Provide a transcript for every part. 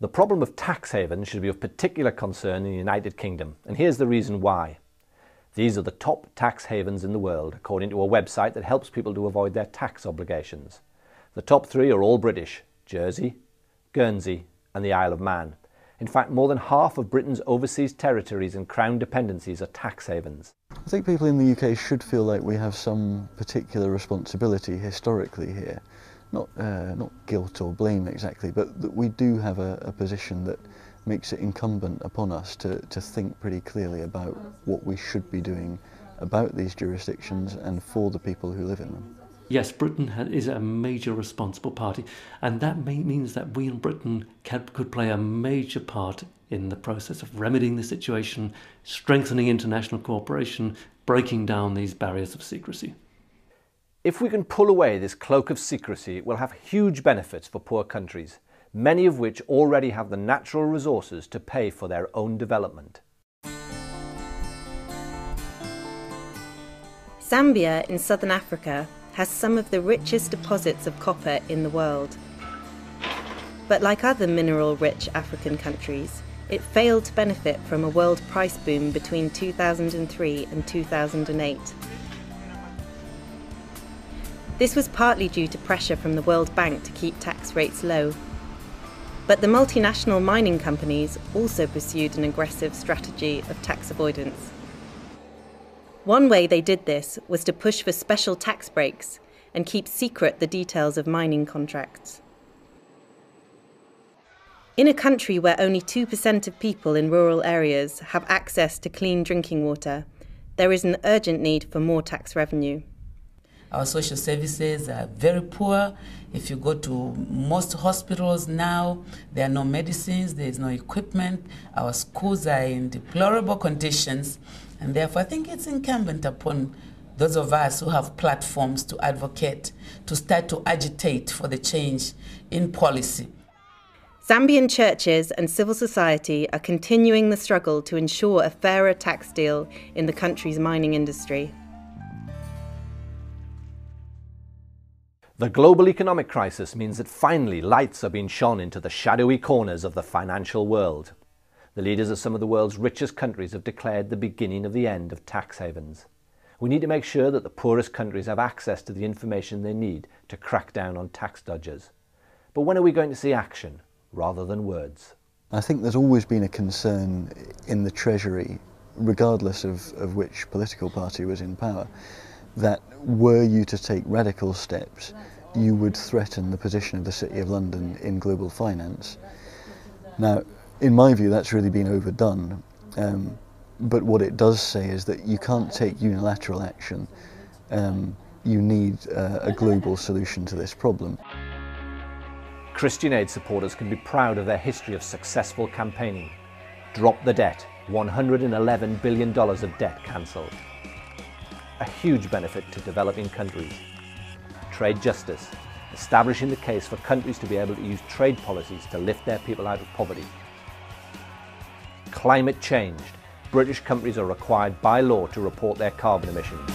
The problem of tax havens should be of particular concern in the United Kingdom, and here's the reason why. These are the top tax havens in the world, according to a website that helps people to avoid their tax obligations. The top three are all British: Jersey, Guernsey and the Isle of Man. In fact, more than half of Britain's overseas territories and crown dependencies are tax havens. I think people in the UK should feel like we have some particular responsibility historically here. Not guilt or blame exactly, but that we do have a position that makes it incumbent upon us to think pretty clearly about what we should be doing about these jurisdictions and for the people who live in them. Yes, Britain is a major responsible party, and that means that we in Britain could play a major part in the process of remedying the situation, strengthening international cooperation, breaking down these barriers of secrecy. If we can pull away this cloak of secrecy, it will have huge benefits for poor countries, many of which already have the natural resources to pay for their own development. Zambia in southern Africa has some of the richest deposits of copper in the world. But like other mineral-rich African countries, it failed to benefit from a world price boom between 2003 and 2008. This was partly due to pressure from the World Bank to keep tax rates low. But the multinational mining companies also pursued an aggressive strategy of tax avoidance. One way they did this was to push for special tax breaks and keep secret the details of mining contracts. In a country where only 2% of people in rural areas have access to clean drinking water, there is an urgent need for more tax revenue. Our social services are very poor. If you go to most hospitals now, there are no medicines, there is no equipment. Our schools are in deplorable conditions. And therefore, I think it's incumbent upon those of us who have platforms to advocate, to start to agitate for the change in policy. Zambian churches and civil society are continuing the struggle to ensure a fairer tax deal in the country's mining industry. The global economic crisis means that finally lights are being shone into the shadowy corners of the financial world. The leaders of some of the world's richest countries have declared the beginning of the end of tax havens. We need to make sure that the poorest countries have access to the information they need to crack down on tax dodgers. But when are we going to see action rather than words? I think there's always been a concern in the Treasury, regardless of which political party was in power, that were you to take radical steps, you would threaten the position of the City of London in global finance. Now, in my view, that's really been overdone. But what it does say is that you can't take unilateral action. You need a global solution to this problem. Christian Aid supporters can be proud of their history of successful campaigning. Drop the debt, $111 billion of debt cancelled. A huge benefit to developing countries. Trade justice, establishing the case for countries to be able to use trade policies to lift their people out of poverty. Climate change. British companies are required by law to report their carbon emissions.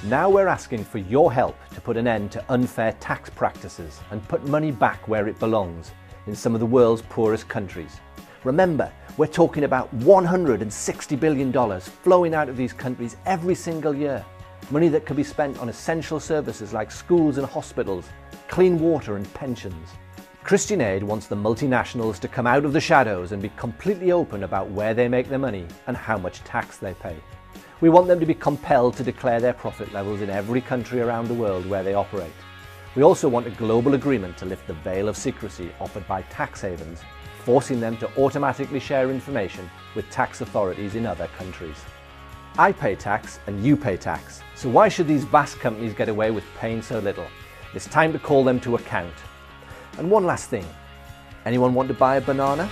Now we're asking for your help to put an end to unfair tax practices and put money back where it belongs, in some of the world's poorest countries. Remember, we're talking about $160 billion flowing out of these countries every single year. Money that could be spent on essential services like schools and hospitals, clean water and pensions. Christian Aid wants the multinationals to come out of the shadows and be completely open about where they make their money and how much tax they pay. We want them to be compelled to declare their profit levels in every country around the world where they operate. We also want a global agreement to lift the veil of secrecy offered by tax havens, forcing them to automatically share information with tax authorities in other countries. I pay tax and you pay tax, so why should these vast companies get away with paying so little? It's time to call them to account. And one last thing, anyone want to buy a banana?